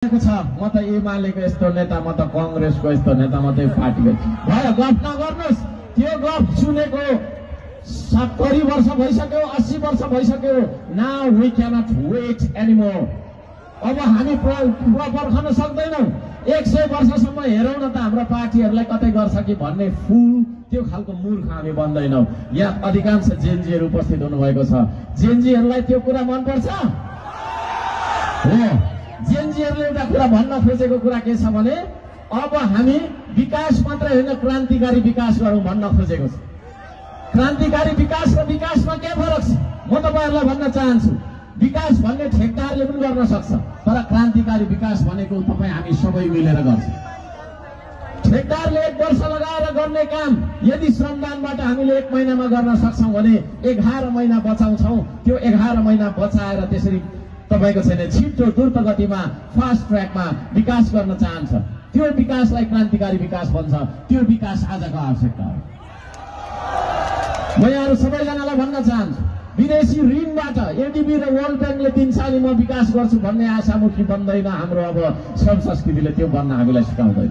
छ म त एमालेको यस्तो नेता, म त कांग्रेसको यस्तो नेता, म त पार्टीको भयो। गफ नगर्नुस्। त्यो गफ सुनेको 70 वर्ष भइसक्यो, 80 वर्ष भइसक्यो। Now we can't wait anymore. अब हामी पर्खन सक्दैनौं। 100 वर्षसम्म हेरौँ न त हाम्रो पार्टीहरूलाई कतै गर्छ कि भन्ने फुल त्यो खालको मूर्ख हामी बन्दैनौं। यहाँ अधिकांश जेनजीहरू उपस्थित हुनुभएको छ। जेनजीहरूलाई त्यो कुरा मन पर्छ हो। जेनजीहरूले एउटा कुरा भन्न खोजेको कुरा के छ भने अब हामी विकास मात्रै होइन क्रान्तिकारी विकास गरौँ भन्न खोजेको छ। क्रान्तिकारी विकास र विकासमा के फरक छ? म तपाईहरुलाई भन्न चाहन्छु, विकास भन्ने ठेकदारले पनि गर्न सक्छ, तर क्रान्तिकारी विकास भनेको तपाई हामी सबै मिलेर गर्छ। ठेकदारले 1 वर्ष लगाएर गर्ने काम यदि श्रमदानबाट हामीले 1 महिनामा गर्न सक्छौं भने 11 महिना बचाउँछौं। त्यो 11 महिना बचाएर त्यसरी तपाईको छैन छिटो द्रुत गतिमा फास्ट ट्र्याकमा विकास गर्न चाहन्छ। त्यो विकासलाई क्रान्तिकारी विकास भन्छ। त्यो विकास आजको आवश्यकता हो। म यहाँहरु सबैजनालाई भन्न चाहन्छु, विदेशी ऋणबाट एडीबी र वर्ल्ड ब्याङ्कले दिनसाली म विकास गर्छु भन्ने आशामुखी बन्दैन। हाम्रो अब श्रम संस्कृतिले त्यो भन्न हामीलाई सिकाउँदैन।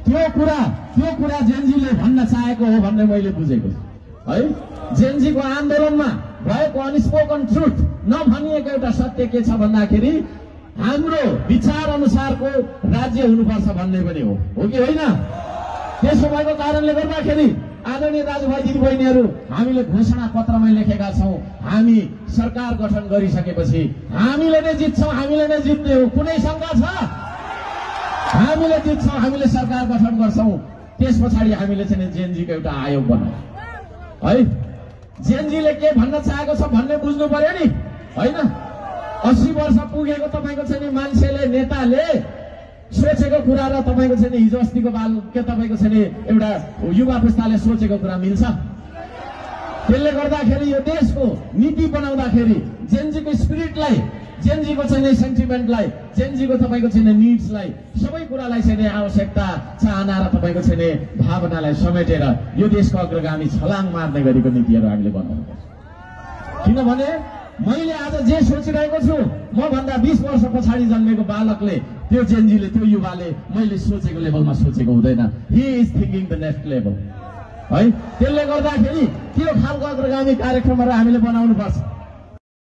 त्यो कुरा जेनजीले भन्न चाहेको हो भन्ने मैले बुझेको छु है। जेनजीको आन्दोलनमा भएको अनस्पोकन ट्रुथ नभनिएको एउटा सत्य के छ भन्दाखेरि हाम्रो विचार अनुसारको राज्य हुनुपर्छ भन्ने पनि हो कि होइन? त्यसो भएको कारणले गर्दाखेरि आदरणीय दाजुभाइ दिदीबहिनीहरू, हामीले घोषणा पत्रमा लेखेका छौं हामी सरकार गठन गरिसकेपछि हामीले नै जित्छौं, हामीले नै जित्ने हो। कुनै शंका छ? हामीले जित्छौं, हामीले सरकार गठन गर्छौं। त्यसपछि हामीले चाहिँ जेनजीको एउटा आयोग बनाउँछौं है। जेनजीले के भन्न चाहेको छ भन्ने बुझ्नु पर्यो नि हैन? 80 वर्ष पुगेको तपाईको चाहिँ नि मान्छेले, नेताले सोचेको कुरा र तपाईको चाहिँ नि हिजो अस्तिको बाल के तपाईको चाहिँ नि एउटा युवा पुस्ताले सोचेको कुरा मिल्छ? त्यसले गर्दाखेरि यो देशको नीति बनाउँदाखेरि जेनजीको स्पिरिटलाई, जेनजीको चाहिँ सेन्टिमेन्टलाई, जेनजीको तपाईको चाहिँ निड्सलाई, सबै कुरालाई चाहिँ आवश्यकता, चाहना र तपाईको चाहिँ भावनालाई समेटेर यो देशको अग्रगामी छलाङ मार्ने गरेको नीतिहरू हामीले बनाउनुपर्छ। किनभने मैले आज जे सोचिरहेको छु, म भन्दा 20 वर्ष पछाडि जन्मेको बालकले, त्यो जेनजीले, त्यो युवाले मैले सोचेको लेभलमा सोचेको हुँदैन। He is thinking the next level है। त्यसले गर्दाखेरि त्यो खालको अग्रगामी कार्यक्रमहरू हामीले बनाउनुपर्छ।